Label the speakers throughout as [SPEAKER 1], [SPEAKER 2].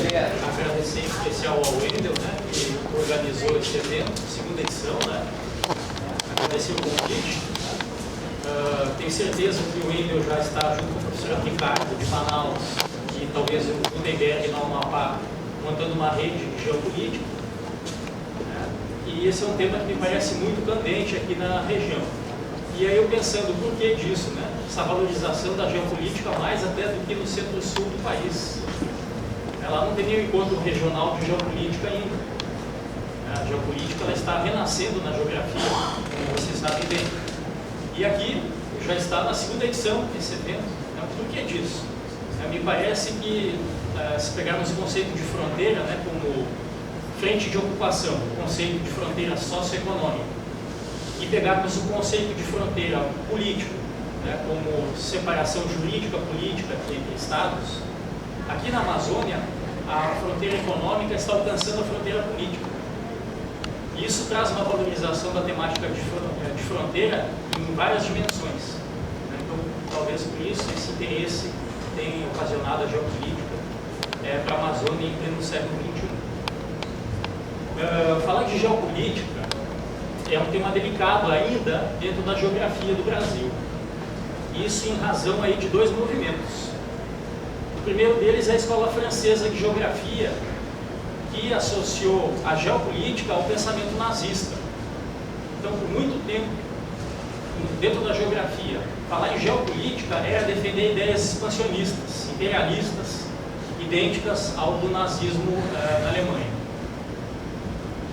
[SPEAKER 1] agradecer em especial ao Wendel, né, que organizou esse evento, segunda edição, né? Agradecer o convite. Tenho certeza que o Wendel já está junto com o professor Ricardo de Manaus e talvez o Gutenberg no Amapá, montando uma rede de geopolítica. Né? E esse é um tema que me parece muito candente aqui na região. E aí eu pensando, por que disso, né? Essa valorização da geopolítica mais até do que no centro-sul do país. Ela não tem nenhum encontro regional de geopolítica ainda. A geopolítica ela está renascendo na geografia, como vocês sabem bem. E aqui já está na segunda edição desse evento. Por que disso? Me parece que, se pegarmos o conceito de fronteira, né, como frente de ocupação, o conceito de fronteira socioeconômica, e pegarmos o conceito de fronteira político, né, como separação jurídica política entre estados, aqui na Amazônia, a fronteira econômica está alcançando a fronteira política. E isso traz uma valorização da temática de fronteira em várias dimensões. Então, talvez por isso, esse interesse tem ocasionado a geopolítica para a Amazônia em pleno século XXI. Falar de geopolítica é um tema delicado ainda dentro da geografia do Brasil. Isso em razão aí de dois movimentos. O primeiro deles é a Escola Francesa de Geografia, que associou a geopolítica ao pensamento nazista. Então, por muito tempo, dentro da geografia, falar em geopolítica era defender ideias expansionistas, imperialistas, idênticas ao do nazismo na Alemanha.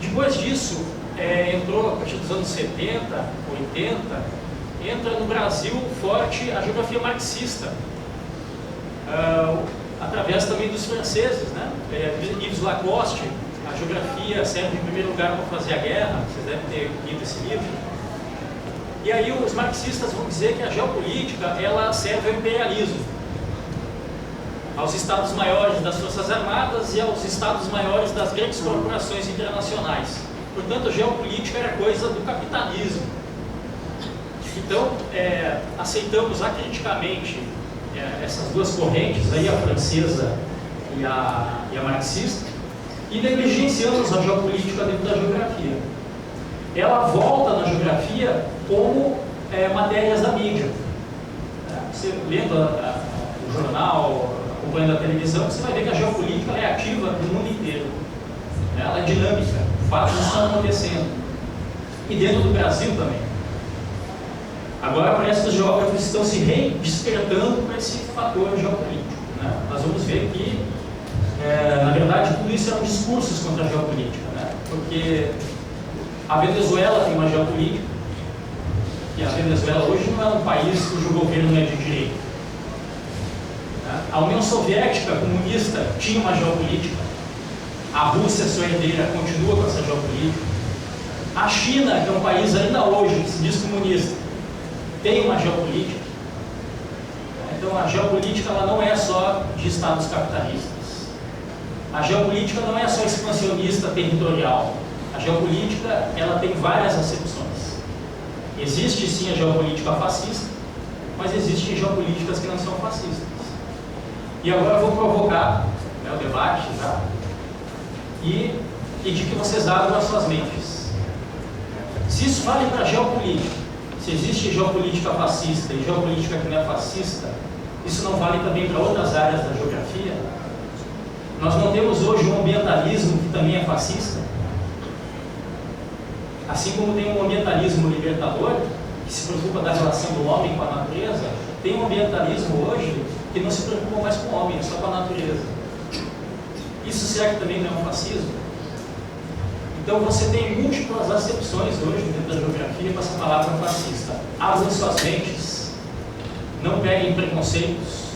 [SPEAKER 1] Depois disso, entrou, a partir dos anos 70, 80, entra no Brasil forte a geografia marxista, através também dos franceses, né? Yves Lacoste, a geografia serve em primeiro lugar para fazer a guerra, vocês devem ter lido esse livro. E aí os marxistas vão dizer que a geopolítica, ela serve ao imperialismo, aos estados maiores das forças armadas e aos estados maiores das grandes corporações internacionais. Portanto, a geopolítica era coisa do capitalismo. Então, aceitamos acriticamente essas duas correntes, aí, a francesa e a marxista, e negligenciamos a geopolítica dentro da geografia. Ela volta na geografia como matérias da mídia. Você lendo o jornal, acompanhando a televisão, você vai ver que a geopolítica é ativa no mundo inteiro. Ela é dinâmica, fatos estão acontecendo. E dentro do Brasil também. Agora parece que os geógrafos estão se redespertando para esse fator geopolítico. Né? Nós vamos ver que, na verdade, tudo isso eram discursos contra a geopolítica. Né? Porque a Venezuela tem uma geopolítica, e a Venezuela hoje não é um país cujo governo é de direita. Né? A União Soviética comunista tinha uma geopolítica, a Rússia, sua herdeira, continua com essa geopolítica. A China, que é um país ainda hoje que se diz comunista, tem uma geopolítica. Então a geopolítica ela não é só de estados capitalistas. A geopolítica não é só expansionista territorial. A geopolítica ela tem várias acepções. Existe sim a geopolítica fascista, mas existem geopolíticas que não são fascistas. E agora eu vou provocar, né, o debate já, e pedir que vocês abram as suas mentes. Se isso vale para a geopolítica, se existe geopolítica fascista e geopolítica que não é fascista, isso não vale também para outras áreas da geografia? Nós não temos hoje um ambientalismo que também é fascista? Assim como tem um ambientalismo libertador, que se preocupa da relação do homem com a natureza, tem um ambientalismo hoje que não se preocupa mais com o homem, só com a natureza. Isso será que também não é um fascismo? Então você tem múltiplas acepções hoje dentro da geografia para essa palavra fascista. Abram suas mentes, não peguem preconceitos,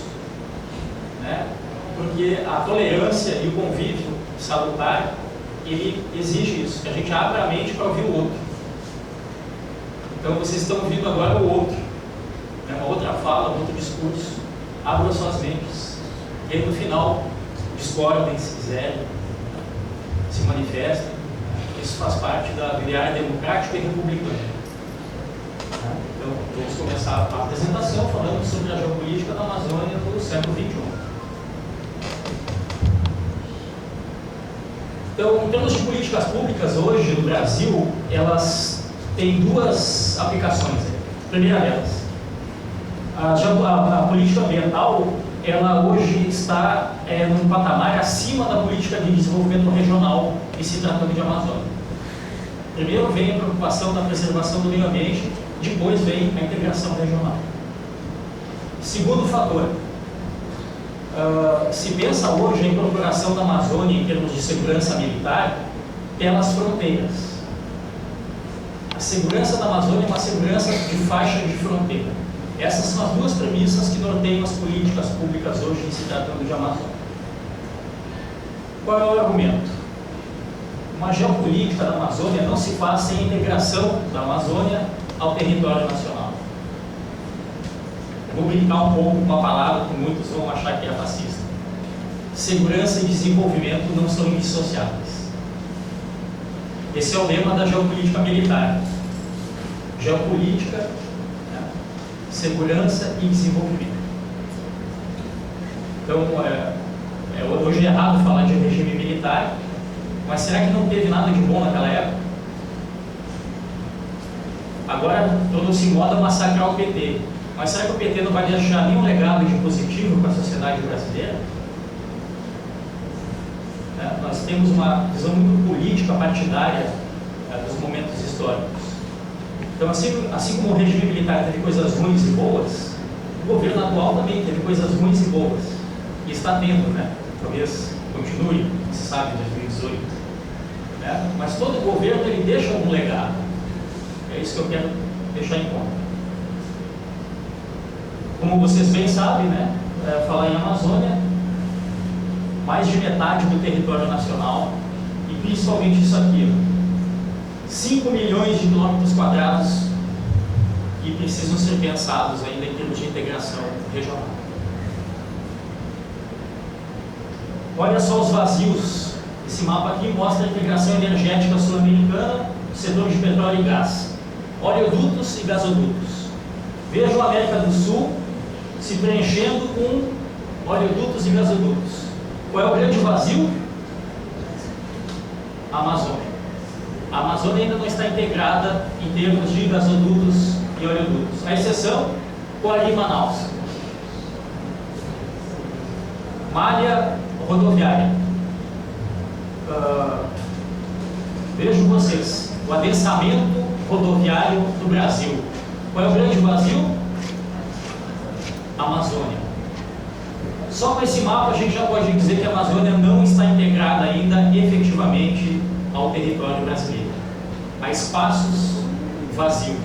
[SPEAKER 1] né? Porque a tolerância e o convívio salutar, ele exige isso, que a gente abra a mente para ouvir o outro. Então vocês estão ouvindo agora o outro, né? Uma outra fala, um outro discurso. Abram suas mentes. E aí no final, discordem se quiserem, se manifestem. Isso faz parte da ideária democrática e republicana. Então, vamos começar a apresentação falando sobre a geopolítica da Amazônia no século XXI. Então, em termos de políticas públicas, hoje no Brasil, elas têm duas aplicações. A primeira delas, a política ambiental, ela hoje está num patamar acima da política de desenvolvimento regional e se tratando de Amazônia. Primeiro vem a preocupação da preservação do meio ambiente, depois vem a integração regional. Segundo fator, se pensa hoje a incorporação da Amazônia em termos de segurança militar pelas fronteiras. A segurança da Amazônia é uma segurança de faixa de fronteira. Essas são as duas premissas que norteiam as políticas públicas hoje em se tratando de Amazônia. Qual é o argumento? Uma geopolítica da Amazônia não se faz sem a integração da Amazônia ao território nacional. Vou brincar um pouco com uma palavra que muitos vão achar que é fascista. Segurança e desenvolvimento não são indissociáveis. Esse é o lema da geopolítica militar. Geopolítica, né? Segurança e desenvolvimento. Então, hoje é errado falar de regime militar, mas será que não teve nada de bom naquela época? Agora tornou-se moda massacrar o PT. Mas será que o PT não vai deixar nenhum legado de positivo para a sociedade brasileira? Nós temos uma visão muito política, partidária dos momentos históricos. Então, assim como o regime militar teve coisas ruins e boas, o governo atual também teve coisas ruins e boas. E está tendo, né? Talvez continue, se sabe, em 2018. Né? Mas todo governo ele deixa algum legado. É isso que eu quero deixar em conta. Como vocês bem sabem, né? Falar em Amazônia, mais de metade do território nacional, e principalmente isso aqui, 5 milhões de quilômetros quadrados que precisam ser pensados ainda em termos de integração regional. Olha só os vazios. Esse mapa aqui mostra a integração energética sul-americana, setor de petróleo e gás, oleodutos e gasodutos. Vejam a América do Sul se preenchendo com oleodutos e gasodutos. Qual é o grande vazio? A Amazônia. A Amazônia ainda não está integrada em termos de gasodutos e oleodutos. A exceção, Coari e Manaus. Malha rodoviária. Vejam vocês, o adensamento rodoviário do Brasil. Qual é o grande vazio? Amazônia. Só com esse mapa a gente já pode dizer que a Amazônia não está integrada ainda efetivamente ao território brasileiro. Há espaços vazios.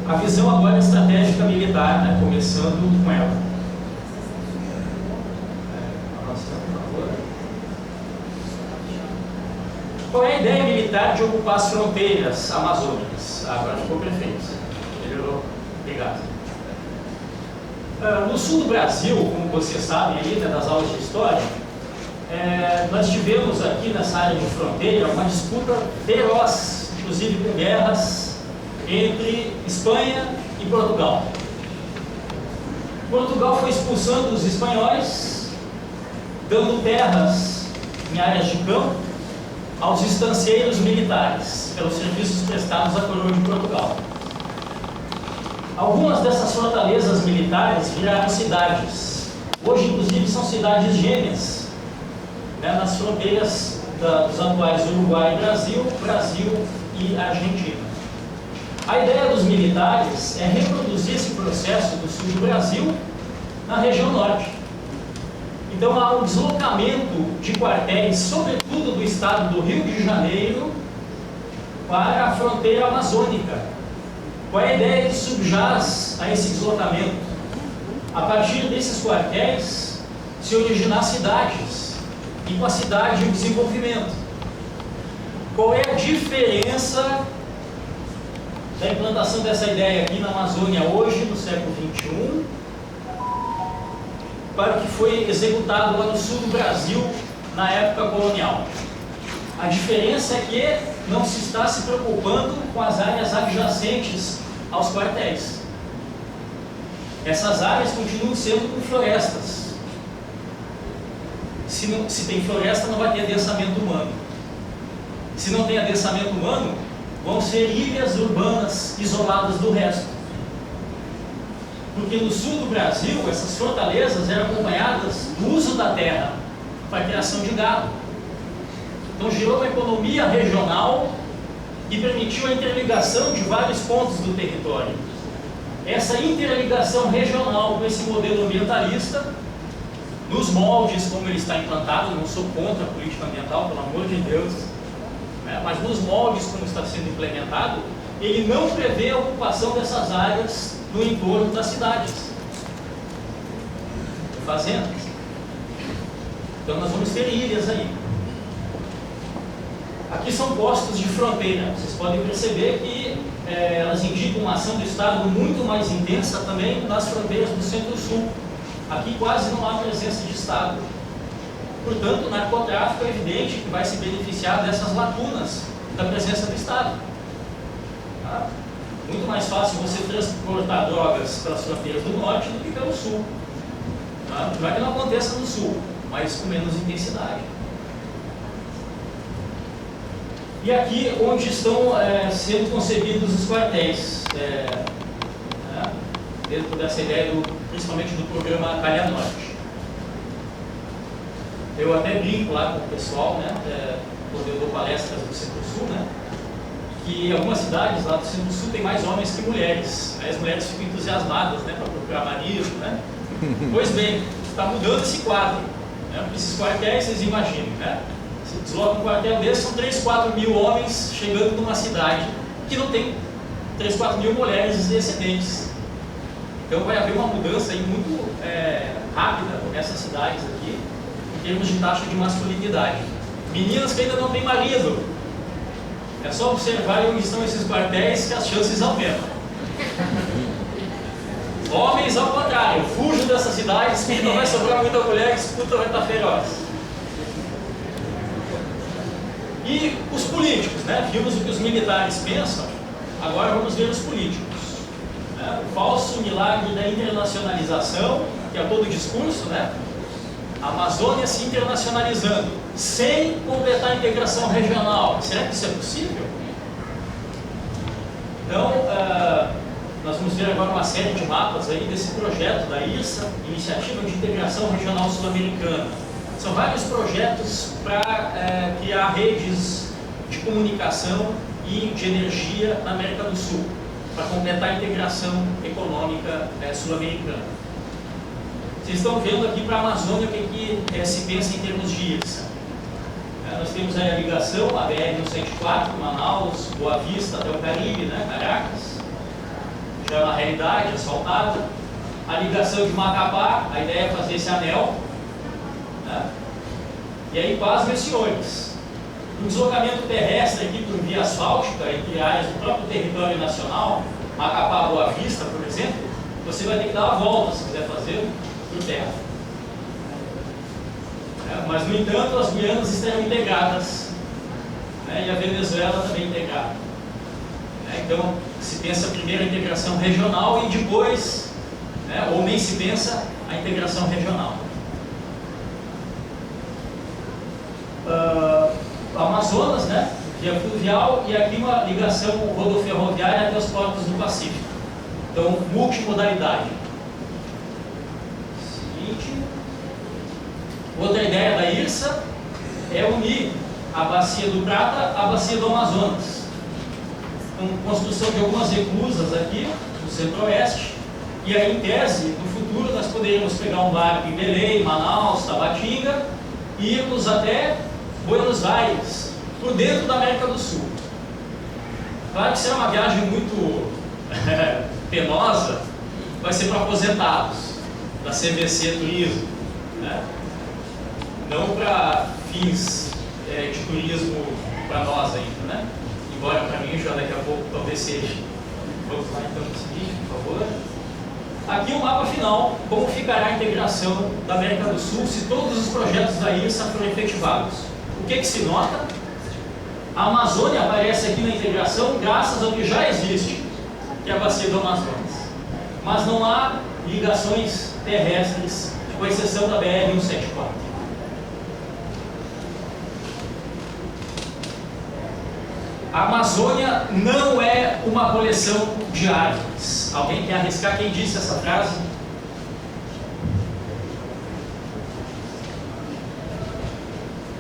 [SPEAKER 1] A visão agora estratégica militar, né? Começando com ela. Qual é a ideia militar de ocupar as fronteiras amazônicas? Agora ficou perfeito. Melhorou. Obrigado. No sul do Brasil, como vocês sabem aí, né, das aulas de história, nós tivemos aqui nessa área de fronteira uma disputa feroz, inclusive com guerras entre Espanha e Portugal. Portugal foi expulsando os espanhóis, dando terras em áreas de campo aos estancieiros militares, pelos serviços prestados à coroa de Portugal. Algumas dessas fortalezas militares viraram cidades. Hoje, inclusive, são cidades gêmeas, né, nas fronteiras dos atuais Uruguai e Brasil, Brasil e Argentina. A ideia dos militares é reproduzir esse processo do sul do Brasil na região norte. Então há um deslocamento de quartéis, sobretudo do estado do Rio de Janeiro, para a fronteira amazônica. Qual é a ideia que subjaz a esse deslocamento? A partir desses quartéis se originar cidades, e com a cidade o desenvolvimento. Qual é a diferença da implantação dessa ideia aqui na Amazônia hoje, no século XXI, para o que foi executado lá no sul do Brasil na época colonial? A diferença é que não se está se preocupando com as áreas adjacentes aos quartéis. Essas áreas continuam sendo com florestas. se tem floresta, não vai ter adensamento humano. Se não tem adensamento humano, vão ser ilhas urbanas isoladas do resto. Porque no sul do Brasil, essas fortalezas eram acompanhadas do uso da terra para a criação de gado. Então gerou uma economia regional e permitiu a interligação de vários pontos do território. Essa interligação regional com esse modelo ambientalista, nos moldes como ele está implantado, não sou contra a política ambiental, pelo amor de Deus, né? Mas nos moldes como está sendo implementado, ele não prevê a ocupação dessas áreas no entorno das cidades, fazendas. Então nós vamos ter ilhas aí. Aqui são postos de fronteira. Vocês podem perceber que elas indicam uma ação do Estado muito mais intensa também nas fronteiras do Centro-Sul. Aqui quase não há presença de Estado. Portanto, o narcotráfico é evidente que vai se beneficiar dessas lacunas da presença do Estado. Tá? Muito mais fácil você transportar drogas pelas fronteiras do Norte do que pelo Sul. Tá? Não é que não aconteça no Sul, mas com menos intensidade. E aqui onde estão sendo concebidos os quartéis, dentro dessa ideia, principalmente do programa Calha Norte. Eu até brinco lá com o pessoal, né, quando eu dou palestras do Centro-Sul, né, que algumas cidades lá do Centro-Sul tem mais homens que mulheres. Aí as mulheres ficam entusiasmadas, né, para procurar marido, né? Pois bem, está mudando esse quadro, né, porque esses quartéis, vocês imaginem, né? Se desloca um quartel desse, são 3, 4 mil homens chegando numa cidade que não tem 3, 4 mil mulheres excedentes. Então vai haver uma mudança aí muito rápida nessas cidades aqui, em termos de taxa de masculinidade. Meninas que ainda não têm marido, é só observar onde estão esses quartéis que as chances aumentam. Homens, ao contrário, fujam dessas cidades, porque não vai sobrar muita mulher, a disputa vai estar feroz. E os políticos, né? Vimos o que os militares pensam, agora vamos ver os políticos. Né? O falso milagre da internacionalização, que é todo o discurso, né? A Amazônia se internacionalizando, sem completar a integração regional. Será que isso é possível? Então, nós vamos ver agora uma série de mapas aí desse projeto da IRSA, Iniciativa de Integração Regional Sul-Americana. São vários projetos para criar redes de comunicação e de energia na América do Sul, para completar a integração econômica sul-americana. Vocês estão vendo aqui para a Amazônia o que se pensa em termos de IRSA. Nós temos aí a ligação, a BR-174, Manaus, Boa Vista até o Caribe, né, Caracas, já é uma realidade asfaltada. A ligação de Macapá, a ideia é fazer esse anel. E aí, pasmem os senhores, um deslocamento terrestre aqui por via asfáltica entre áreas do próprio território nacional, Macapá, Boa Vista, por exemplo, você vai ter que dar a volta se quiser fazer por terra. Mas, no entanto, as Guianas estarão integradas, né, e a Venezuela também integrada. Então, se pensa primeiro a integração regional e depois, né, ou nem se pensa a integração regional. Amazonas, né, via fluvial, e aqui uma ligação rodoferroviária até os portos do Pacífico. Então, multimodalidade. Seguinte. Outra ideia da IRSA é unir a Bacia do Prata à Bacia do Amazonas. Com construção de algumas reclusas aqui no centro-oeste, e aí, em tese, no futuro nós poderíamos pegar um barco em Belém, Manaus, Tabatinga e irmos até Buenos Aires, por dentro da América do Sul. Claro que será uma viagem muito penosa, vai ser para aposentados, da CVC Turismo, né? Não para fins de turismo para nós ainda, né? Embora para mim já daqui a pouco talvez seja. Vamos lá então no seguinte, por favor. Aqui o mapa final, como ficará a integração da América do Sul se todos os projetos da IRSA forem efetivados. O que se nota? A Amazônia aparece aqui na integração graças ao que já existe, que é a Bacia do Amazonas. Mas não há ligações terrestres, com exceção da BR-174. A Amazônia não é uma coleção de árvores. Alguém quer arriscar quem disse essa frase?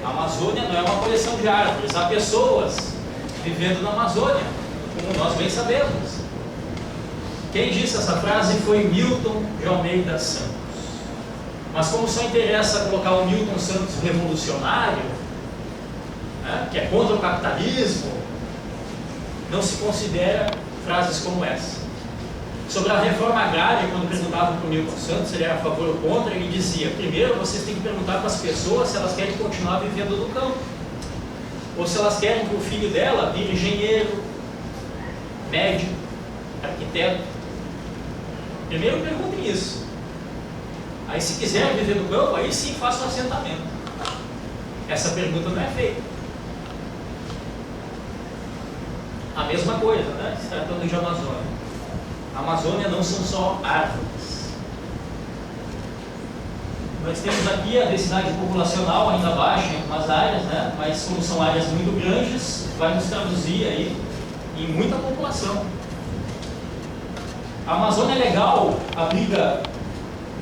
[SPEAKER 1] A Amazônia não é uma coleção de árvores. Há pessoas vivendo na Amazônia, como nós bem sabemos. Quem disse essa frase foi Milton de Almeida Santos. Mas como só interessa colocar o Milton Santos revolucionário, né, que é contra o capitalismo, não se considera frases como essa. Sobre a reforma agrária, quando perguntavam para o Milton Santos se ele era a favor ou contra, ele dizia: primeiro vocês têm que perguntar para as pessoas se elas querem continuar vivendo no campo, ou se elas querem que o filho dela vire engenheiro, médico, arquiteto. Primeiro perguntem isso. Aí, se quiser viver no campo, aí sim faça um assentamento. Essa pergunta não é feita. A mesma coisa, né? Se tratando de Amazônia. A Amazônia não são só árvores. Nós temos aqui a densidade populacional ainda baixa em algumas áreas, né? Mas como são áreas muito grandes, vai nos traduzir aí em muita população. A Amazônia Legal abriga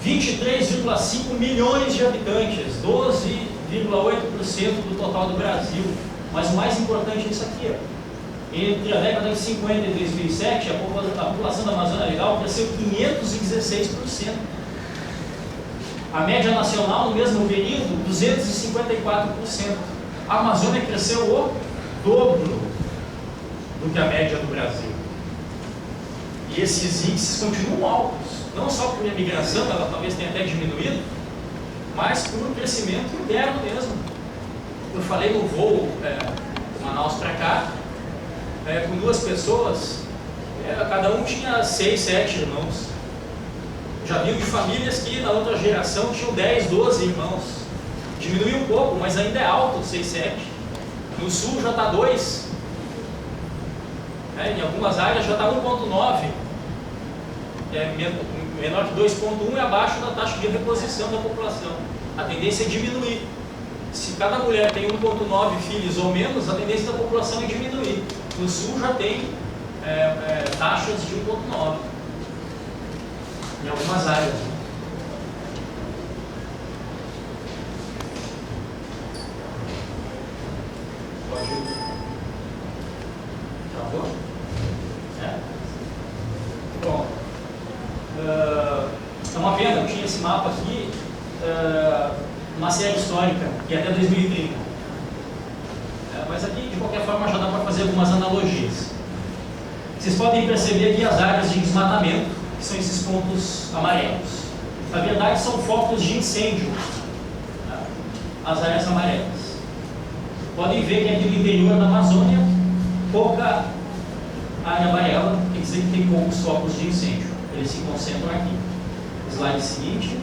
[SPEAKER 1] 23,5 milhões de habitantes, 12,8% do total do Brasil. Mas o mais importante é isso aqui, ó. Entre a década de 50 e 2007, a população da Amazônia Legal cresceu 516%. A média nacional, no mesmo período, 254%. A Amazônia cresceu o dobro do que a média do Brasil. E esses índices continuam altos, não só por imigração, ela talvez tenha até diminuído, mas por um crescimento interno mesmo. Eu falei no voo Manaus para cá, com 2 pessoas, cada um tinha 6, 7 irmãos. Já vi de famílias que na outra geração tinham 10, 12 irmãos. Diminuiu um pouco, mas ainda é alto, 6, 7. No sul já está 2. Em algumas áreas já está 1,9. Menor que 2,1 e abaixo da taxa de reposição da população. A tendência é diminuir. Se cada mulher tem 1,9 filhos ou menos, a tendência da população é diminuir. No sul já tem taxas de 1,9 em algumas áreas. Pode ir. Travou? Bom, é uma pena, eu tinha esse mapa aqui, uma série histórica, que é até 2030. Mas aqui, de qualquer forma, já dá para fazer algumas analogias. Vocês podem perceber aqui as áreas de desmatamento, que são esses pontos amarelos. Na verdade, são focos de incêndio, as áreas amarelas. Podem ver que aqui no interior da Amazônia, pouca área amarela, quer dizer que tem poucos focos de incêndio. Eles se concentram aqui. Slide seguinte.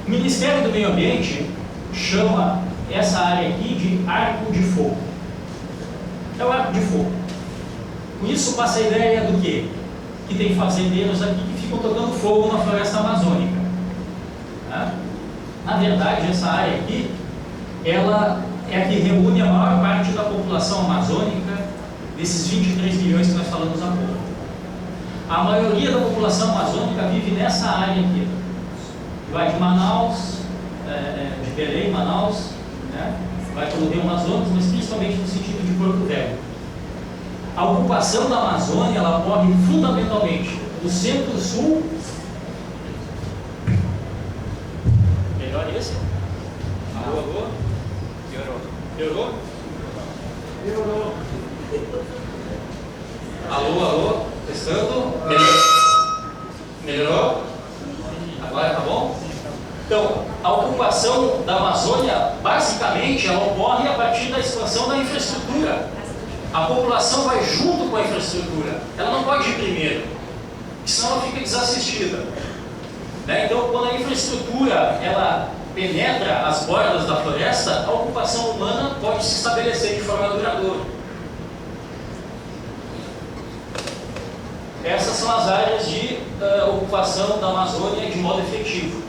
[SPEAKER 1] O Ministério do Meio Ambiente chama essa área aqui de arco de fogo. É o arco de fogo. Com isso passa a ideia do quê? Que tem fazendeiros aqui que ficam tocando fogo na floresta amazônica. Na verdade, essa área aqui, ela é a que reúne a maior parte da população amazônica, desses 23 milhões que nós falamos há pouco. A maioria da população amazônica vive nessa área aqui. Vai de Manaus, de Belém, Manaus, vai pelo Rio Amazonas, mas principalmente no sentido de Porto Velho. A ocupação da Amazônia, ela ocorre fundamentalmente do centro-sul. Melhor esse? Alô, alô? Piorou. Piorou? Piorou. Alô, alô? Testando? Melhorou? Agora tá bom? Então, a ocupação da Amazônia, basicamente, ela ocorre a partir da expansão da infraestrutura. A população vai junto com a infraestrutura. Ela não pode ir primeiro, senão ela fica desassistida. Então, quando a infraestrutura ela penetra as bordas da floresta, a ocupação humana pode se estabelecer de forma duradoura. Essas são as áreas de ocupação da Amazônia de modo efetivo.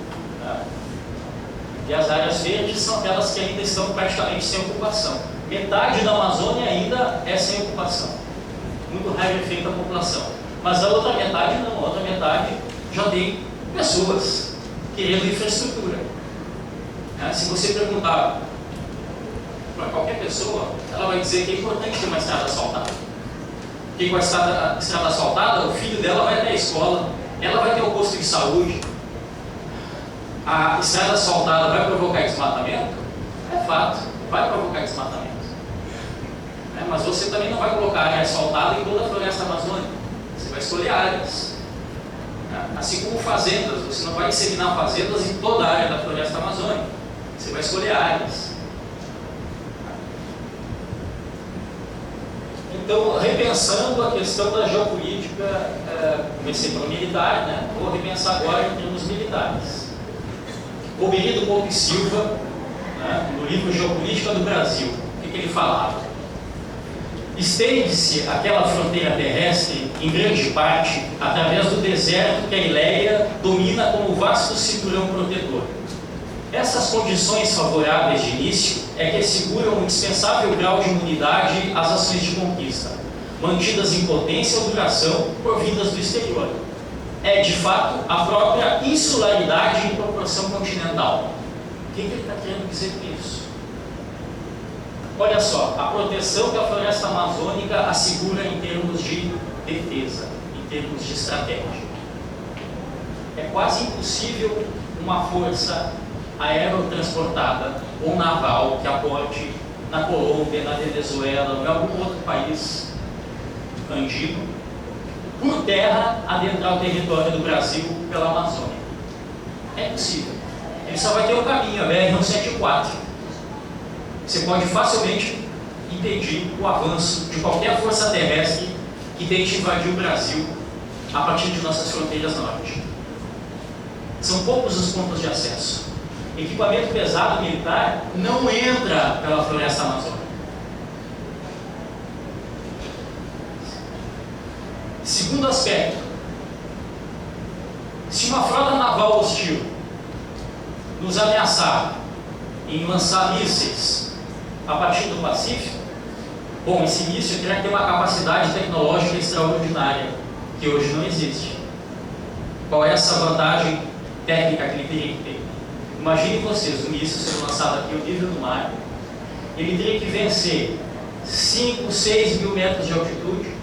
[SPEAKER 1] E as áreas verdes são aquelas que ainda estão praticamente sem ocupação. metade da Amazônia ainda é sem ocupação, muito rarefeita a população. Mas a outra metade não, a outra metade já tem pessoas querendo infraestrutura. Se você perguntar para qualquer pessoa, ela vai dizer que é importante ter uma estrada asfaltada. Porque com a estrada asfaltada, o filho dela vai até a escola, ela vai ter um posto de saúde. A estrada asfaltada vai provocar desmatamento? É fato, vai provocar desmatamento. Mas você também não vai colocar área asfaltada em toda a floresta amazônica. Você vai escolher áreas. Assim como fazendas, você não vai disseminar fazendas em toda a área da floresta amazônica. Você vai escolher áreas. Então, repensando a questão da geopolítica, comecei pelo militar, né? Vou repensar agora em termos militares. Oberido Couto e Silva, né, no livro Geopolítica do Brasil, o que ele falava? Estende-se aquela fronteira terrestre, em grande parte, através do deserto que a Ileia domina como vasto cinturão protetor. Essas condições favoráveis de início é que asseguram um indispensável grau de imunidade às ações de conquista, mantidas em potência ou duração por vindas do exterior. É, de fato, a própria insularidade em proporção continental. O que ele está querendo dizer com isso? Olha só, a proteção que a floresta amazônica assegura em termos de defesa, em termos de estratégia. É quase impossível uma força aerotransportada ou naval que aporte na Colômbia, na Venezuela ou em algum outro país andino, por terra, adentrar o território do Brasil pela Amazônia. É impossível. Ele só vai ter um caminho, a BR-174. Você pode facilmente impedir o avanço de qualquer força terrestre que tente invadir o Brasil a partir de nossas fronteiras norte. São poucos os pontos de acesso. Equipamento pesado militar não entra pela floresta amazônica. Segundo aspecto, se uma frota naval hostil nos ameaçar em lançar mísseis a partir do Pacífico, bom, esse míssil terá que ter uma capacidade tecnológica extraordinária, que hoje não existe. Qual é essa vantagem técnica que ele teria que ter? Imaginem vocês, um míssil sendo lançado aqui ao nível do mar, ele teria que vencer 5, 6 mil metros de altitude,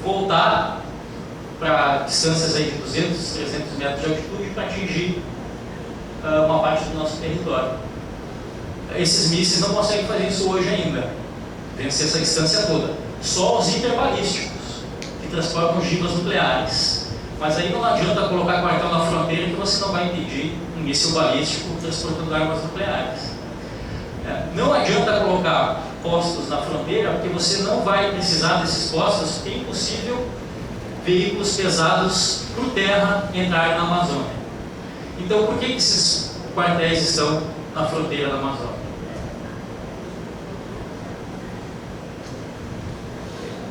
[SPEAKER 1] voltar para distâncias aí de 200, 300 metros de altitude para atingir uma parte do nosso território. Esses mísseis não conseguem fazer isso hoje ainda, vencer essa distância toda. Só os hiperbalísticos, que transportam ogivas nucleares. Mas aí não adianta colocar quartel na fronteira que você não vai impedir um míssil balístico transportando armas nucleares. Não adianta colocar postos na fronteira, porque você não vai precisar desses postos, porque é impossível veículos pesados por terra entrarem na Amazônia. Então, por que esses quartéis estão na fronteira da Amazônia?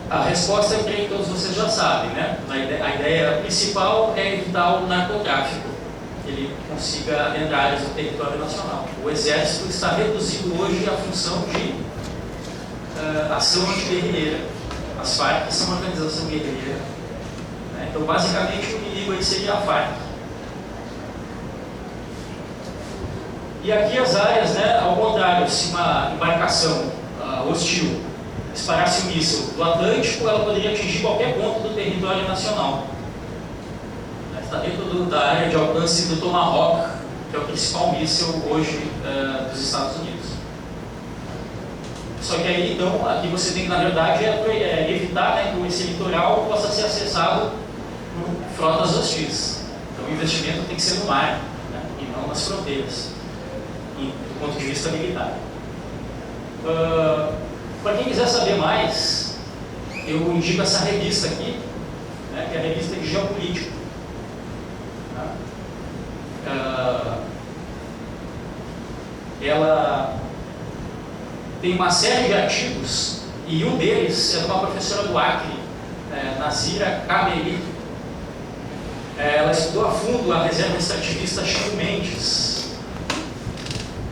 [SPEAKER 1] A resposta eu creio que todos vocês já sabem, né? A ideia principal é evitar o narcotráfico, que ele consiga adentrar áreas do território nacional. O Exército está reduzindo hoje a função de ação anti-guerrilheira. As Farc são uma organização guerrilheira. Né? Então, basicamente, o inimigo aí seria a Farc. E aqui as áreas, né, ao contrário, se uma embarcação hostil disparasse um míssil do Atlântico, ela poderia atingir qualquer ponto do território nacional. Está dentro da área de alcance do Tomahawk, que é o principal míssil hoje dos Estados Unidos. Só que aí, então, aqui você tem que, na verdade, evitar, né, que esse litoral possa ser acessado por frotas hostis. Então, o investimento tem que ser no mar, né, e não nas fronteiras, do ponto de vista militar. Para quem quiser saber mais, eu indico essa revista aqui, né, que é a revista de Geopolítica. Ela tem uma série de artigos, e um deles é de uma professora do Acre, Nazira Kameli. Ela estudou a fundo a reserva extrativista Chico Mendes.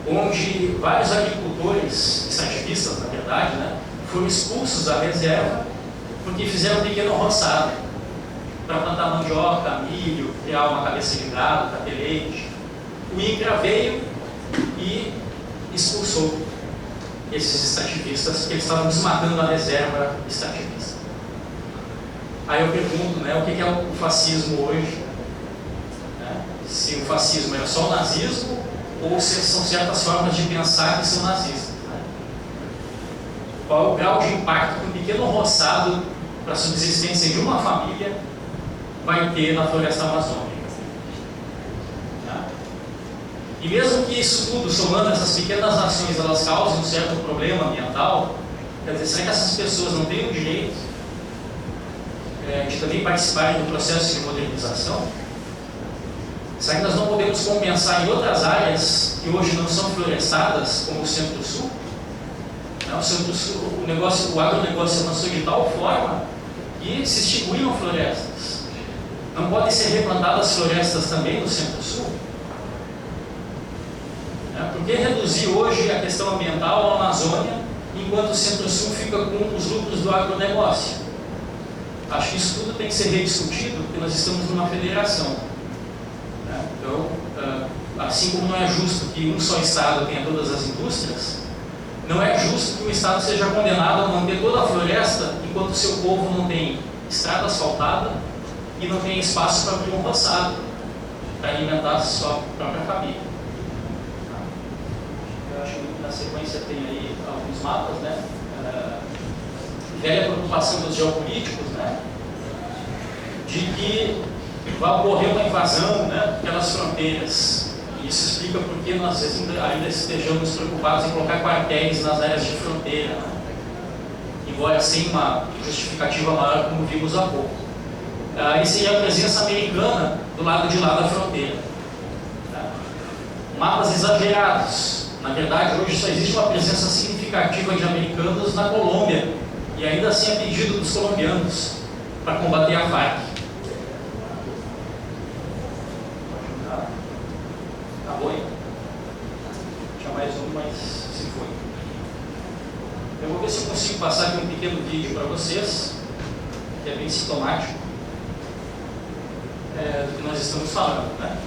[SPEAKER 1] onde vários agricultores, extrativistas na verdade, né, foram expulsos da reserva porque fizeram um pequeno roçado para plantar mandioca, milho, criar uma cabeça de gado, para ter leite. O INCRA veio e expulsou esses extrativistas, porque eles estavam desmatando a reserva extrativista. Aí eu pergunto, né, o que é o fascismo hoje? Né? Se o fascismo é só o nazismo ou se são certas formas de pensar que são nazistas. Né? Qual é o grau de impacto que um pequeno roçado para a subsistência de uma família vai ter na floresta amazônica? Né? E mesmo que isso tudo, somando essas pequenas ações, elas causem um certo problema ambiental, quer dizer, será que essas pessoas não têm o direito de também participarem do processo de modernização? Será que nós não podemos compensar em outras áreas que hoje não são florestadas, como o Centro-Sul? O Centro-Sul, o agronegócio avançou de tal forma que se extinguiram florestas. Não podem ser replantadas florestas também no Centro-Sul? Por que reduzir hoje a questão ambiental à Amazônia, enquanto o Centro-Sul fica com os lucros do agronegócio? Acho que isso tudo tem que ser rediscutido, porque nós estamos numa federação. Então, assim como não é justo que um só Estado tenha todas as indústrias, não é justo que o Estado seja condenado a manter toda a floresta, enquanto o seu povo não tem estrada asfaltada e não tem espaço para abrir um roçado, para alimentar a sua própria família. Eu acho que na sequência tem aí alguns mapas, né? Velha preocupação dos geopolíticos, né? De que vai ocorrer uma invasão, né, pelas fronteiras. E isso explica por que nós ainda estejamos preocupados em colocar quartéis nas áreas de fronteira, né? Embora sem uma justificativa maior, como vimos há pouco. E seria a presença americana do lado de lá da fronteira. Mapas exagerados. Na verdade, hoje só existe uma presença significativa de americanos na Colômbia, e ainda assim a pedido dos colombianos, para combater a Farc. Acabou aí? Tinha mais um, mas se foi. Eu vou ver se eu consigo passar aqui um pequeno vídeo para vocês, que é bem sintomático do que nós estamos falando, né?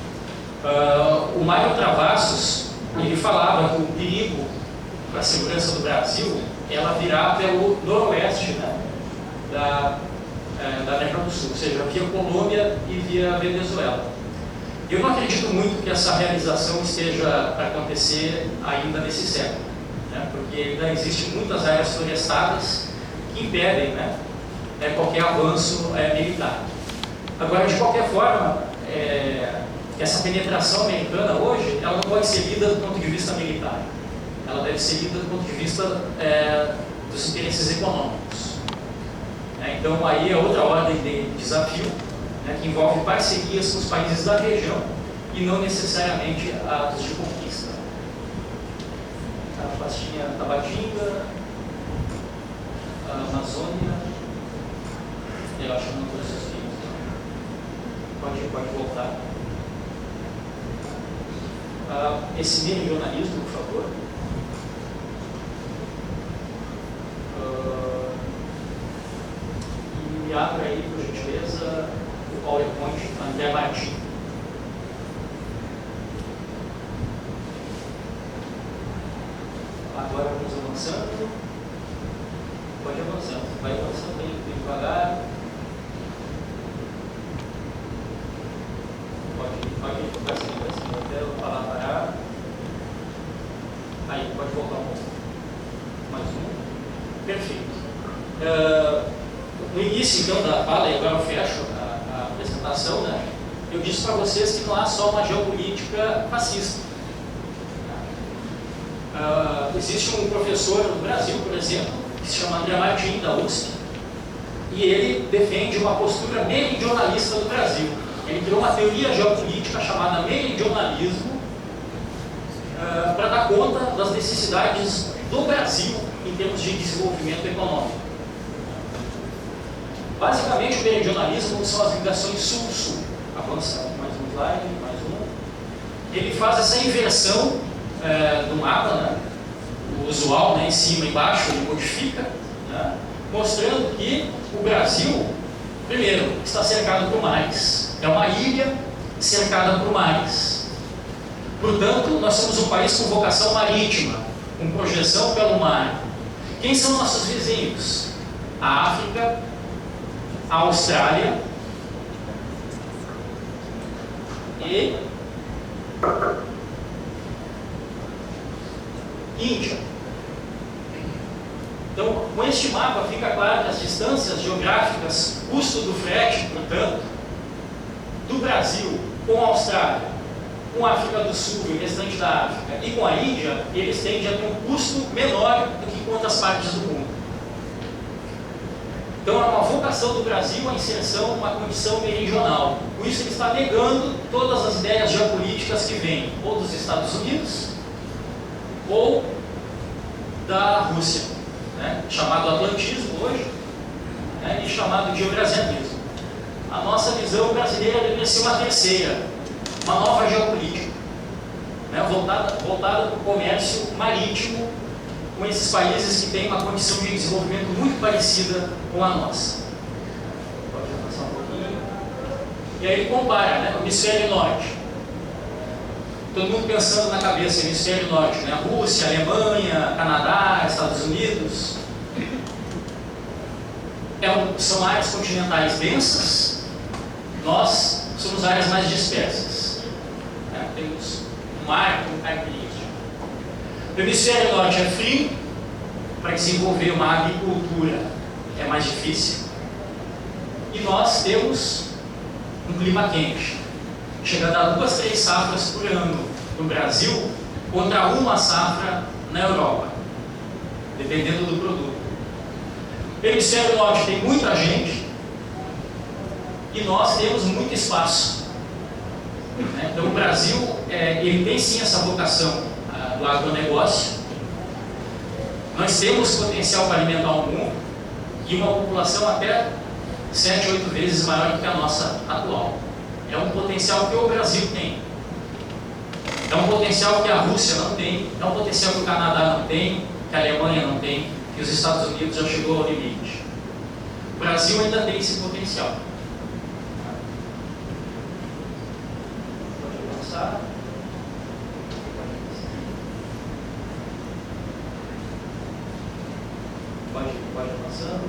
[SPEAKER 1] O Mário Travassos, ele falava que o perigo para a segurança do Brasil é ela virar pelo noroeste, né, da América do Sul, ou seja, via Colômbia e via Venezuela. Eu não acredito muito que essa realização esteja para acontecer ainda nesse século, né, porque ainda existem muitas áreas florestadas que impedem, né, qualquer avanço militar. Agora, de qualquer forma, essa penetração americana hoje, ela não pode ser lida do ponto de vista militar. Ela deve ser lida do ponto de vista dos interesses econômicos. Então, aí é outra ordem de desafio, né, que envolve parcerias com os países da região e não necessariamente atos de conquista. A pastinha Tabatinga, a Amazônia, eu acho que não trouxe os filhos. Pode voltar. Esse meridionalismo, por favor. E me abra aí, por gentileza, o PowerPoint André Martins. Agora vamos avançando. Pode avançando. Vai avançando bem devagar. Pode ir até eu parar. Aí, pode voltar um pouco. Mais um. Perfeito. No início, então, da fala, e agora eu fecho a apresentação, né, eu disse para vocês que não há só uma geopolítica fascista. Existe um professor no Brasil, por exemplo, que se chama André Martins, da USP, e ele defende uma postura meridionalista do Brasil. Ele criou uma teoria geopolítica chamada meridionalismo para dar conta das necessidades do Brasil em termos de desenvolvimento econômico. Basicamente, o meridionalismo são as ligações sul-sul. Avança mais um slide, mais um. Ele faz essa inversão do mapa, né? O usual, né, em cima e embaixo, ele modifica, né, mostrando que o Brasil, primeiro, está cercado por mares. É uma ilha cercada por mares. Portanto, nós somos um país com vocação marítima, com projeção pelo mar. Quem são nossos vizinhos? A África, a Austrália e Índia. Então, com este mapa fica claro que as distâncias geográficas, custo do frete, portanto, do Brasil com a Austrália, com a África do Sul e o restante da África e com a Índia, eles tendem a ter um custo menor do que com outras partes do mundo. Então, é uma vocação do Brasil a inserção numa condição meridional. Com isso, ele está negando todas as ideias geopolíticas que vêm ou dos Estados Unidos ou da Rússia, né? Chamado atlantismo hoje, né? E chamado de eurasianismo. A nossa visão brasileira deveria ser uma terceira, uma nova geopolítica, né? voltada para o comércio marítimo com esses países que têm uma condição de desenvolvimento muito parecida com a nossa. Pode avançar um pouquinho. E aí ele compara, né? O hemisfério norte. Todo mundo pensando na cabeça, hemisfério norte, né? Rússia, Alemanha, Canadá, Estados Unidos. São áreas continentais densas, nós somos áreas mais dispersas. Né? Temos um mar com característica. O hemisfério norte é frio, para desenvolver uma agricultura é mais difícil. E nós temos um clima quente, chegando a 2, 3 safras por ano no Brasil, contra uma safra na Europa, dependendo do produto. O hemisfério norte tem muita gente e nós temos muito espaço. Então o Brasil ele tem sim essa vocação do agronegócio. Nós temos potencial para alimentar o mundo e uma população até 7, 8 vezes maior do que a nossa atual. É um potencial que o Brasil tem. É um potencial que a Rússia não tem, é um potencial que o Canadá não tem, que a Alemanha não tem, que os Estados Unidos já chegou ao limite. O Brasil ainda tem esse potencial. Pode avançar. Pode avançando.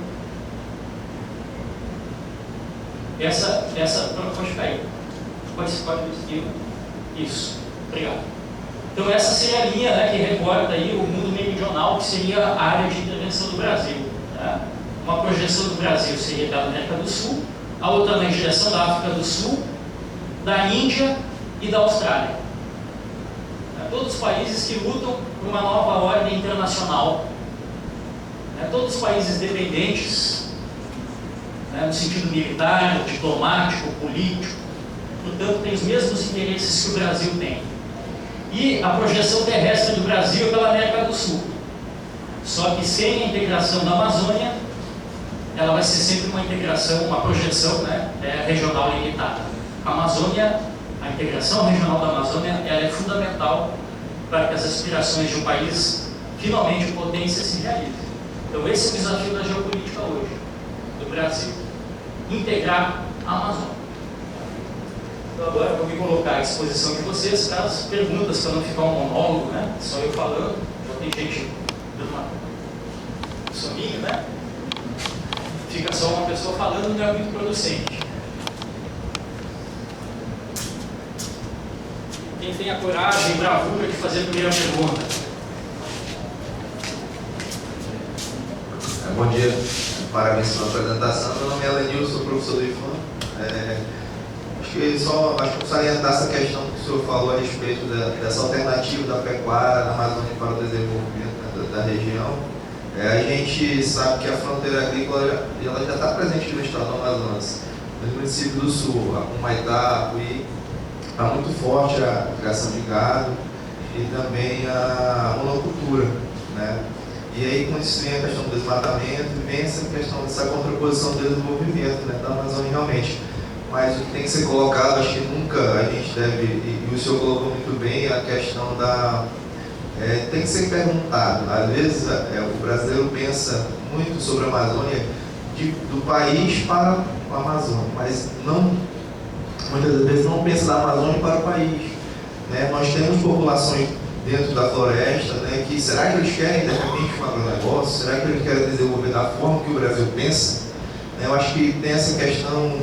[SPEAKER 1] Pode cair. Pode seguir. Isso. Obrigado. Então essa seria a linha, né, que recorta aí o mundo meridional, que seria a área de intervenção do Brasil. Tá? Uma projeção do Brasil seria da América do Sul, a outra na direção da África do Sul, da Índia e da Austrália. Tá? Todos os países que lutam por uma nova ordem internacional. Tá? Todos os países dependentes, né, no sentido militar, diplomático, político, portanto tem os mesmos interesses que o Brasil tem. E a projeção terrestre do Brasil é pela América do Sul. Só que sem a integração da Amazônia, ela vai ser sempre uma integração, uma projeção, né, regional limitada. A Amazônia, a integração regional da Amazônia, ela é fundamental para que as aspirações de um país, finalmente potência, se realizem. Então esse é o desafio da geopolítica hoje, do Brasil. Integrar a Amazônia. Então agora eu vou me colocar à disposição de vocês para as perguntas, para não ficar um monólogo, né? Só eu falando, já tem gente dando uma soninho, né? Fica só uma pessoa falando, não é muito producente. Quem tem a coragem e bravura de fazer a primeira pergunta?
[SPEAKER 2] Bom dia, parabéns pela apresentação. Meu nome é Lenil, sou professor do IFAM. Acho que salientar essa questão que o senhor falou a respeito dessa alternativa da pecuária na Amazônia para o desenvolvimento da região. A gente sabe que a fronteira agrícola ela já está presente no estado do Amazonas, no município do sul, Humaitá, Apuí, está muito forte a criação de gado e também a monocultura, né? E aí, com isso vem a questão do desmatamento, vem essa questão dessa contraposição do desenvolvimento, né, da Amazônia realmente. Mas o que tem que ser colocado, acho que nunca a gente deve, e o senhor colocou muito bem, a questão tem que ser perguntado. Às vezes o brasileiro pensa muito sobre a Amazônia do país para a Amazônia, mas muitas vezes não pensa da Amazônia para o país. Né? Nós temos populações dentro da floresta, né, que será que eles querem de repente um agronegócio? Será que eles querem desenvolver da forma que o Brasil pensa? Eu acho que tem essa questão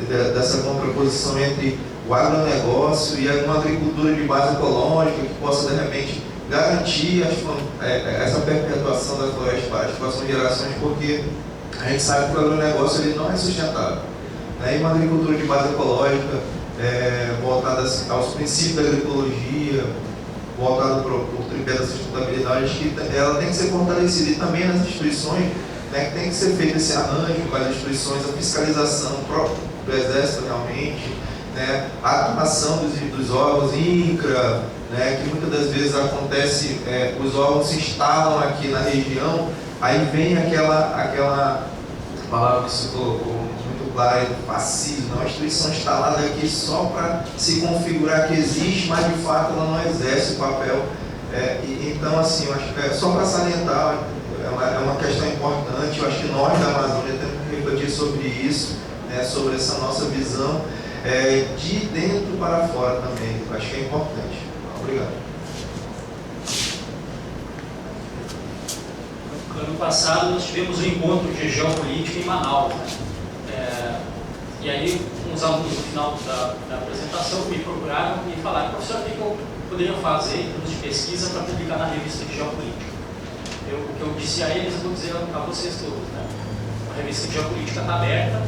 [SPEAKER 2] dessa contraposição entre o agronegócio e uma agricultura de base ecológica que possa de repente garantir essa perpetuação da floresta para as próximas gerações, porque a gente sabe que o agronegócio ele não é sustentável. Né? E uma agricultura de base ecológica voltada aos princípios da agroecologia, voltada para o tripé da sustentabilidade, acho que ela tem que ser fortalecida, e também nas instituições, né, que tem que ser feito esse arranjo com as instituições, a fiscalização do Exército realmente, né, a atuação dos órgãos INCRA, né, que muitas das vezes acontece, os órgãos se instalam aqui na região, aí vem aquela palavra que se colocou muito clara, fascismo, uma instituição instalada aqui só para se configurar que existe, mas de fato ela não exerce o papel. Então, assim, eu acho que só para salientar, é uma questão importante. Eu acho que nós da Amazônia temos que refletir sobre isso, né, sobre essa nossa visão de dentro para fora também. Eu acho que é importante. Obrigado.
[SPEAKER 1] Ano passado nós tivemos um encontro de geopolítica em Manaus, né? E aí uns alunos no final da apresentação me procuraram e falaram: professor, o que eu poderia fazer em termos de pesquisa para publicar na revista de geopolítica? O que eu disse a eles, eu vou dizer a vocês todos, né? A revista de geopolítica está aberta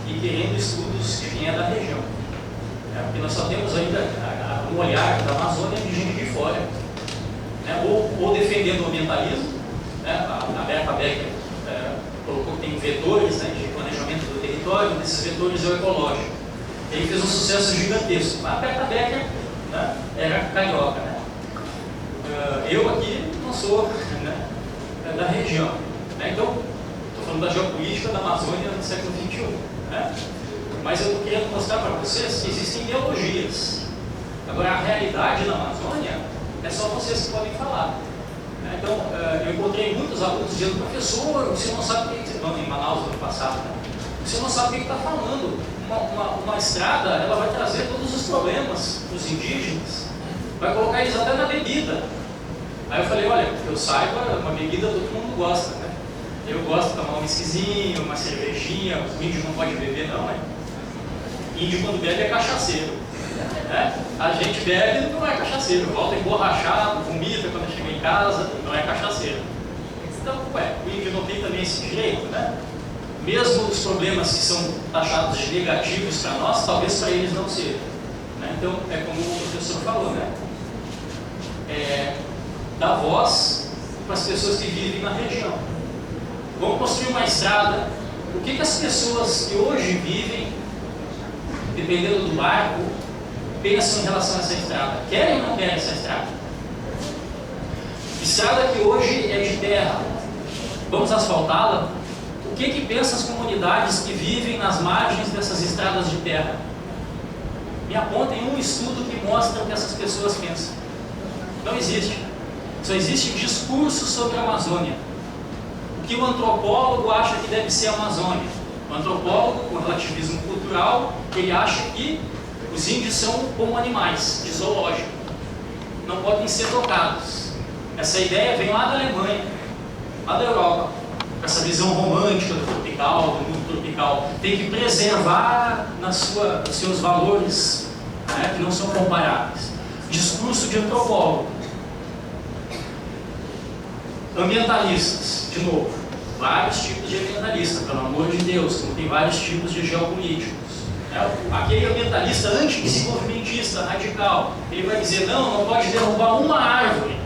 [SPEAKER 1] e querendo estudos que venham da região, porque nós só temos ainda um olhar da Amazônia de gente de fora, né? ou defendendo o ambientalismo, né? A Berta Becker colocou que tem vetores, né, de planejamento do território, um desses vetores é o ecológico. Ele fez um sucesso gigantesco. A Berta Becker, né, era carioca, né? Eu aqui não sou, né, da região, né? Então, estou falando da geopolítica da Amazônia no século XXI, né? Mas eu estou querendo mostrar para vocês que existem ideologias. Agora, a realidade na Amazônia é só vocês que podem falar. Então, eu encontrei muitos alunos dizendo: professor, você não sabe o que está falando, em Manaus no ano passado, né? Você não sabe o que está falando. Uma estrada, ela vai trazer todos os problemas para os indígenas, vai colocar eles até na bebida. Aí eu falei: olha, que eu saiba, uma bebida todo mundo gosta, né? Eu gosto de tomar um whiskyzinho, uma cervejinha. O índio não pode beber, não, né? Índio, quando bebe, é cachaceiro. A gente bebe, não é cachaceiro, volta emborrachado, vomita quando chega em casa, não é cachaceiro. Então, o índio não tem também esse direito, né? Mesmo os problemas que são taxados de negativos para nós, talvez para eles não sejam, né? Então, é como o professor falou, né? Dar voz para as pessoas que vivem na região. Vamos construir uma estrada. O que as pessoas que hoje vivem, dependendo do bairro, pensam em relação a essa estrada? Querem ou não querem essa estrada? Estrada que hoje é de terra, vamos asfaltá-la? O que pensam as comunidades que vivem nas margens dessas estradas de terra? Me apontem um estudo que mostra o que essas pessoas pensam. Não existe. Só existe discurso sobre a Amazônia. O que o antropólogo acha que deve ser a Amazônia? O antropólogo, com relativismo cultural, ele acha que os índios são como animais, de zoológico, não podem ser tocados. Essa ideia vem lá da Alemanha, lá da Europa, com essa visão romântica do tropical, do mundo tropical. Tem que preservar os seus valores, né, que não são comparáveis. Discurso de antropólogo. Ambientalistas, de novo, vários tipos de ambientalistas, pelo amor de Deus, como tem vários tipos de geopolíticos. Aquele ambientalista anti-desenvolvimentista, radical, ele vai dizer: não pode derrubar uma árvore.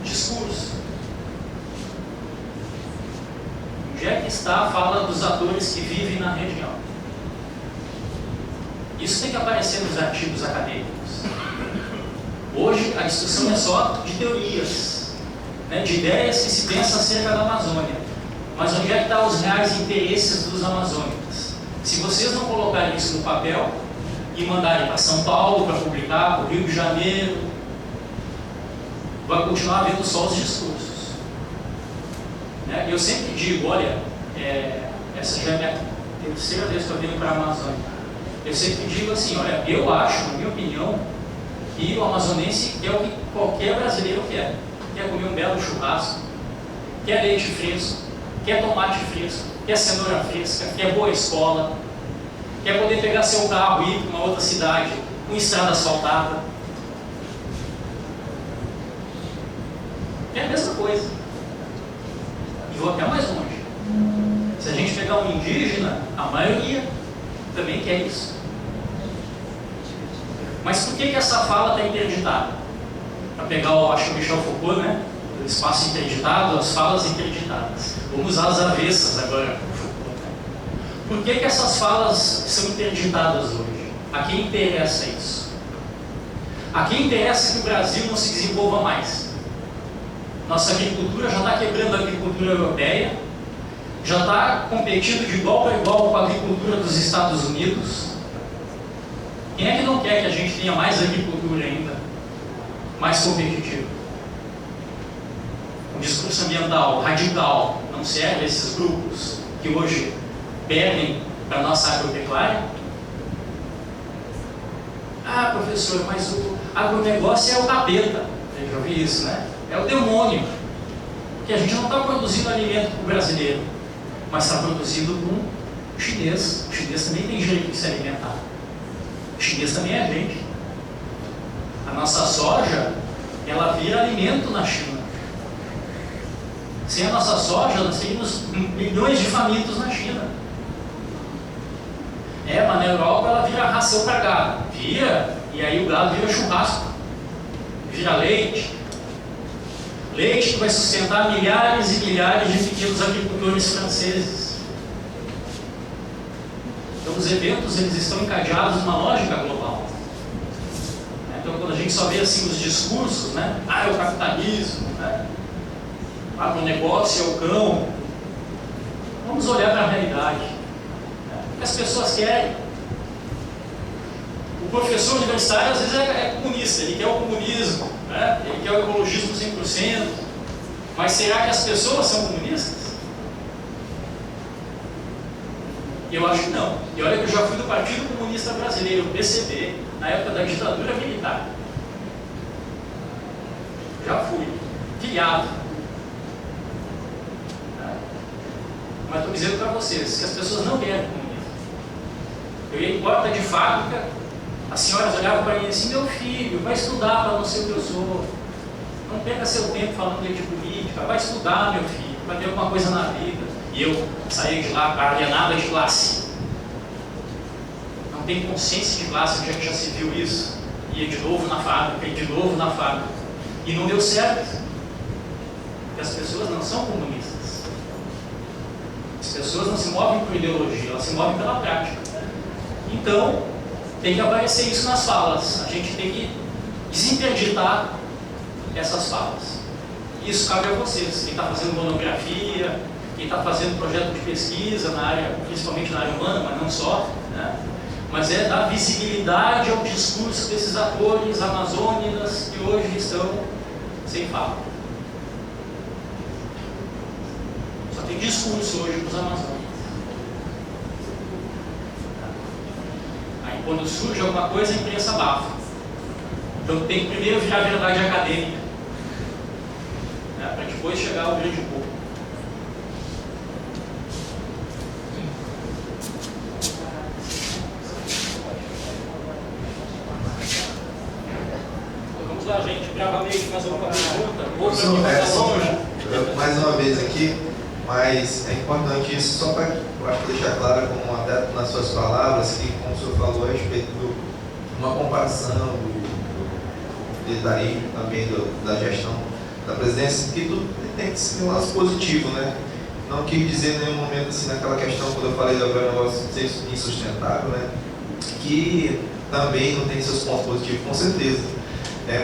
[SPEAKER 1] Discurso. Onde é que está a fala dos atores que vivem na região? Isso tem que aparecer nos artigos acadêmicos. Hoje a discussão é só de teorias, né, de ideias que se pensa acerca da Amazônia. Mas onde é que estão os reais interesses dos amazônicos? Se vocês não colocarem isso no papel e mandarem para São Paulo para publicar, para o Rio de Janeiro, vai continuar havendo só os discursos. Né? Eu sempre digo, olha, essa já é a minha terceira vez que eu venho para a Amazônia. Eu sempre digo assim, olha, eu acho, na minha opinião, que o amazonense é o que qualquer brasileiro quer. Quer comer um belo churrasco, quer leite fresco, quer tomate fresco, quer cenoura fresca, quer boa escola, quer poder pegar seu carro e ir para uma outra cidade, com estrada asfaltada. É a mesma coisa. E vou até mais longe. Se a gente pegar um indígena, a maioria também quer isso. Mas por que essa fala está interditada? Para pegar o Michel Foucault, né? O espaço interditado, as falas interditadas. Vamos usar as avessas agora. Por que essas falas são interditadas hoje? A quem interessa isso? A quem interessa que o Brasil não se desenvolva mais? Nossa agricultura já está quebrando a agricultura europeia, já está competindo de igual para igual com a agricultura dos Estados Unidos. Quem é que não quer que a gente tenha mais agricultura ainda, mais competitiva? O discurso ambiental radical não serve a esses grupos que hoje perdem para a nossa agropecuária? Ah, professor, mas o agronegócio é o capeta. Eu já ouvi isso, né? É o demônio. Porque a gente não está produzindo alimento para o brasileiro, mas está produzindo para o chinês. O chinês também tem direito de se alimentar. O chinês também é gente. A nossa soja, ela vira alimento na China. Sem a nossa soja, nós teríamos milhões de famintos na China. Mas na Europa ela vira ração para gado. Vira, e aí o gado vira churrasco. Vira leite. Leite que vai sustentar milhares e milhares de pequenos agricultores franceses. Então os eventos, eles estão encadeados numa lógica global. Então quando a gente só vê assim os discursos, né? É o capitalismo, né? O negócio é o cão. Vamos olhar para a realidade. O que as pessoas querem. O professor universitário às vezes é comunista, ele quer o comunismo, né? Ele quer o ecologismo 100%. Mas será que as pessoas são comunistas? Eu acho que não. E olha que eu já fui do Partido Comunista Brasileiro, o PCB, na época da ditadura militar. Já fui. Filiado. Mas estou dizendo para vocês que as pessoas não querem comunismo. Eu ia em porta de fábrica, as senhoras olhavam para mim assim, meu filho, vai estudar para não ser o que eu sou. Não perca seu tempo falando de política, vai estudar, meu filho, vai ter alguma coisa na vida. E eu saí de lá alienado de classe. Não tem consciência de classe, onde é que já se viu isso? Ia de novo na fábrica, e de novo na fábrica. E não deu certo. Porque as pessoas não são comunistas. As pessoas não se movem por ideologia, elas se movem pela prática. Então, tem que aparecer isso nas falas. A gente tem que desinterditar essas falas. Isso cabe a vocês. Quem está fazendo monografia, quem está fazendo projeto de pesquisa na área, principalmente na área humana, mas não só, né? Mas é dar visibilidade ao discurso desses atores amazônicos que hoje estão sem fala. Só tem discurso hoje para os amazônicos. Aí quando surge alguma coisa, a imprensa abafa. Então tem que primeiro virar verdade acadêmica, né, para depois chegar ao grande público. Vamos lá, gente, bravamente, mais alguma pergunta?
[SPEAKER 2] Mais uma vez aqui, mas é importante isso, só para deixar claro, como até nas suas palavras, que como o senhor falou a respeito de uma comparação daí também da gestão da presidência, que tudo tem que ser um lado positivo, né? Não quis dizer em nenhum momento assim naquela questão, quando eu falei do agronegócio ser insustentável, né? Que também não tem seus pontos positivos, com certeza.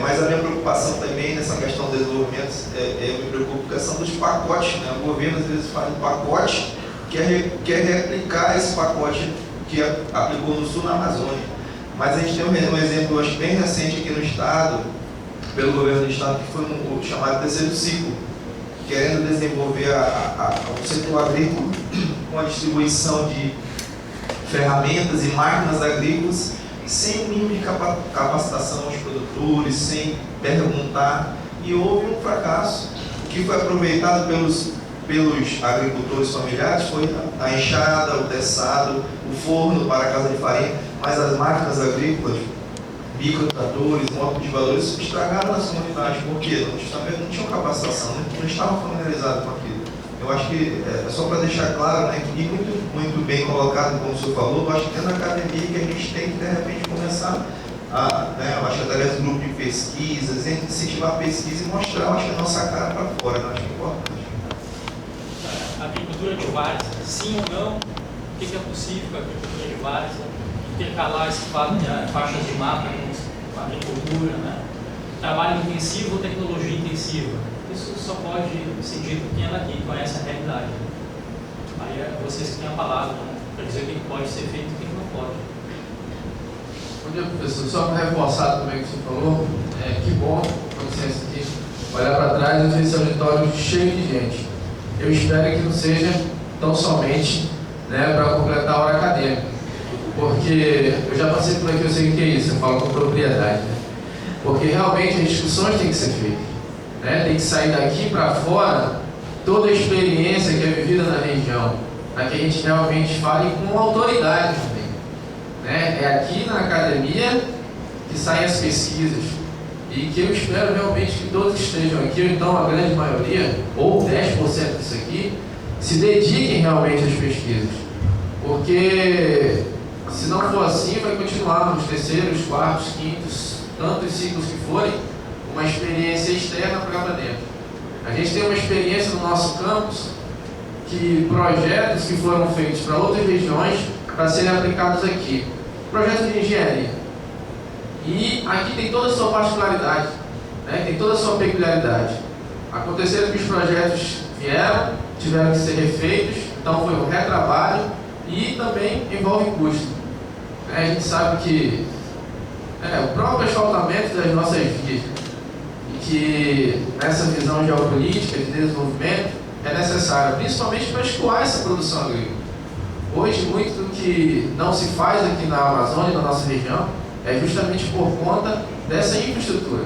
[SPEAKER 2] Mas a minha preocupação também nessa questão do desenvolvimento, eu me preocupo com a questão dos pacotes, né? O governo às vezes faz um pacote, quer replicar esse pacote que aplicou no sul, na Amazônia. Mas a gente tem um exemplo, acho bem recente aqui no estado, pelo governo do Estado, que foi o chamado terceiro ciclo, querendo desenvolver o setor agrícola com a distribuição de ferramentas e máquinas agrícolas, sem o mínimo de capacitação aos produtores, sem perguntar, e houve um fracasso. O que foi aproveitado pelos agricultores familiares foi a enxada, o teçado, o forno para a casa de farinha, mas as máquinas agrícolas, microtratores, motocultivadores, estragaram nas comunidades. Por quê? Não tinham capacitação, não estavam familiarizados com aquilo. Eu acho que, só para deixar claro, né, e muito bem colocado, como o senhor falou, eu acho que dentro da academia que a gente tem que, de repente, começar eu acho que através do grupo de pesquisas, incentivar a pesquisa e mostrar, eu acho que a nossa cara para fora, eu acho que é importante.
[SPEAKER 1] Agricultura de várzea, sim ou não? O que é possível com a agricultura de várzea? Intercalar faixas de mata com a agricultura, né? Trabalho intensivo ou tecnologia intensiva? Isso só pode ser dito quem é daqui, conhece a realidade. Aí é vocês que têm a palavra, né? Para dizer o que pode ser feito e o que não pode.
[SPEAKER 3] Bom dia, professor. Só para reforçar também o que você falou, que bom, com licença aqui, olhar para trás e ver esse auditório cheio de gente. Eu espero que não seja tão somente, né, para completar a hora acadêmica, porque eu já passei por aqui, eu sei o que é isso, eu falo com propriedade, né? Porque realmente as discussões têm que ser feitas, né? Tem que sair daqui para fora toda a experiência que é vivida na região, para que a gente realmente fale com autoridade também, né? É aqui na academia que saem as pesquisas, e que eu espero realmente que todos estejam aqui, ou então a grande maioria, ou 10% disso aqui, se dediquem realmente às pesquisas. Porque se não for assim, vai continuar nos terceiros, quartos, quintos, tantos ciclos que forem, uma experiência externa para dentro. A gente tem uma experiência no nosso campus, que projetos que foram feitos para outras regiões, para serem aplicados aqui. Projetos de engenharia. E aqui tem toda a sua particularidade, né? Tem toda a sua peculiaridade. Aconteceram que os projetos vieram, tiveram que ser refeitos, então foi um retrabalho e também envolve custo. A gente sabe que o próprio asfaltamento das nossas vias, e que nessa visão geopolítica de desenvolvimento é necessário, principalmente para escoar essa produção agrícola. Hoje, muito do que não se faz aqui na Amazônia, na nossa região, é justamente por conta dessa infraestrutura.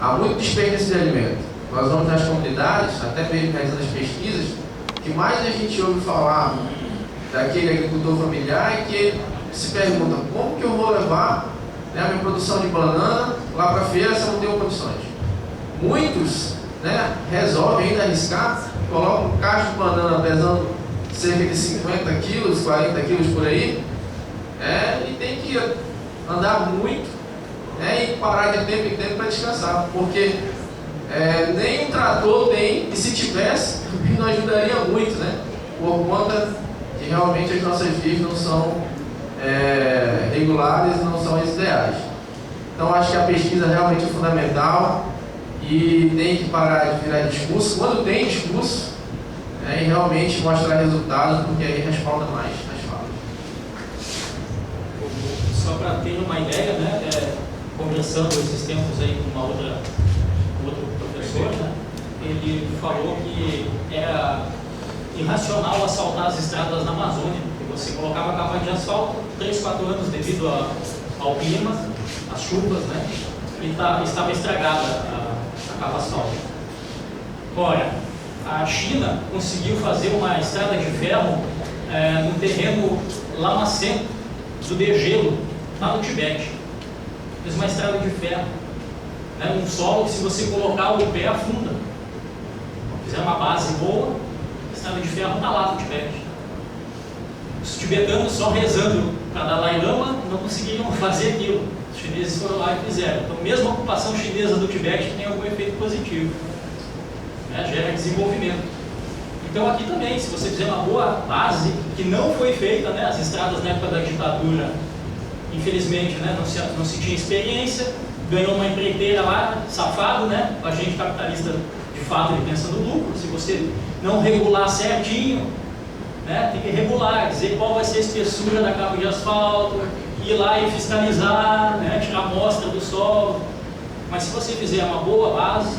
[SPEAKER 3] Há muito desperdício de alimento. Nós vamos nas comunidades, até mesmo realizando as pesquisas, que mais a gente ouve falar daquele agricultor familiar e que se pergunta como que eu vou levar, né, a minha produção de banana lá para a feira se eu não tenho condições. Muitos, né, resolvem ainda arriscar, colocam um cacho de banana pesando cerca de 50 quilos, 40 quilos por aí, e tem que andar muito, né, e parar de tempo em tempo para descansar, porque nem um trator tem, e se tivesse, não ajudaria muito, né, por conta que realmente as nossas vias não são regulares e não são as ideais. Então acho que a pesquisa realmente é fundamental e tem que parar de virar discurso, quando tem discurso, e realmente mostrar resultados, porque aí respalda mais as falas.
[SPEAKER 1] Só para ter uma ideia, né, conversando esses tempos aí com um outro professor, né, ele falou que era irracional asfaltar as estradas na Amazônia, porque você colocava a capa de asfalto 3, 4 anos devido ao clima, às chuvas, né, e estava estragada a capa asfáltica. Ora, a China conseguiu fazer uma estrada de ferro num terreno lamacento do degelo, lá no Tibete. Fez uma estrada de ferro, né, um solo que se você colocar o pé afunda. Fizeram uma base boa, a estrada de ferro está lá no Tibete. Os tibetanos só rezando para Dalai Lama não conseguiram fazer aquilo. Os chineses foram lá e fizeram. Então mesmo a ocupação chinesa do Tibete tem algum efeito positivo, né, gera desenvolvimento. Então aqui também, se você fizer uma boa base, que não foi feita, né, as estradas na época da ditadura, infelizmente, né, não se tinha experiência, ganhou uma empreiteira lá, safado, né, o agente capitalista, de fato, ele pensa no lucro. Se você não regular certinho, né, tem que regular, dizer qual vai ser a espessura da capa de asfalto, ir lá e fiscalizar, né, tirar a amostra do solo. Mas se você fizer uma boa base,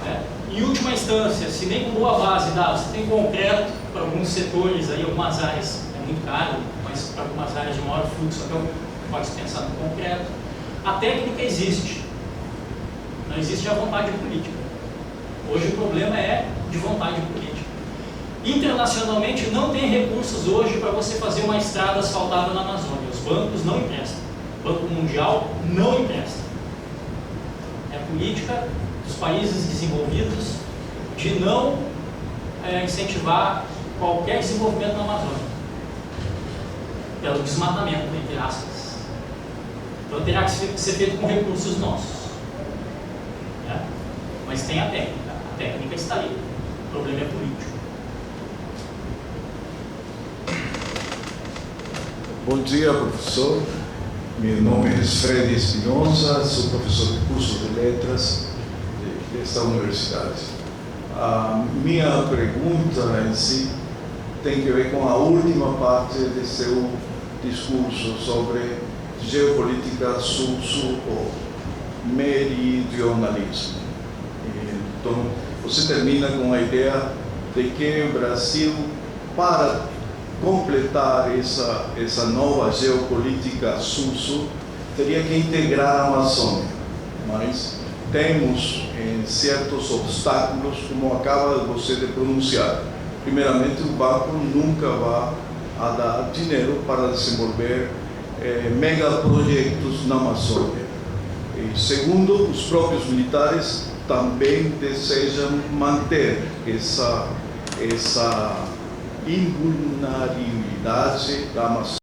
[SPEAKER 1] né, em última instância, se nem com boa base dá, você tem concreto para alguns setores, aí, algumas áreas é muito caro, mas para algumas áreas de maior fluxo, então pode se pensar no concreto. A técnica existe, não existe a vontade política. Hoje o problema é de vontade política. Internacionalmente não tem recursos hoje para você fazer uma estrada asfaltada na Amazônia. Os bancos não emprestam. O Banco Mundial não empresta. É a política dos países desenvolvidos de não incentivar qualquer desenvolvimento na Amazônia. Pelo desmatamento, entre aspas. Então terá que ser feito com recursos nossos. Né? Mas tem a técnica. A técnica está aí. O problema é político.
[SPEAKER 4] Bom dia, professor. Meu nome é Fred Espinosa, sou professor de curso de letras desta universidade. A minha pergunta em si tem que ver com a última parte de seu discurso sobre geopolítica sul-sul ou meridionalismo. Então, você termina com a ideia de que o Brasil, para completar essa nova geopolítica sul-sul, teria que integrar a Amazônia, mas temos certos obstáculos, como acaba você de pronunciar. Primeiramente, o banco nunca vai dar dinheiro para desenvolver megaprojetos na Amazônia. E segundo, os próprios militares também desejam manter essa invulnerabilidade da Amazônia.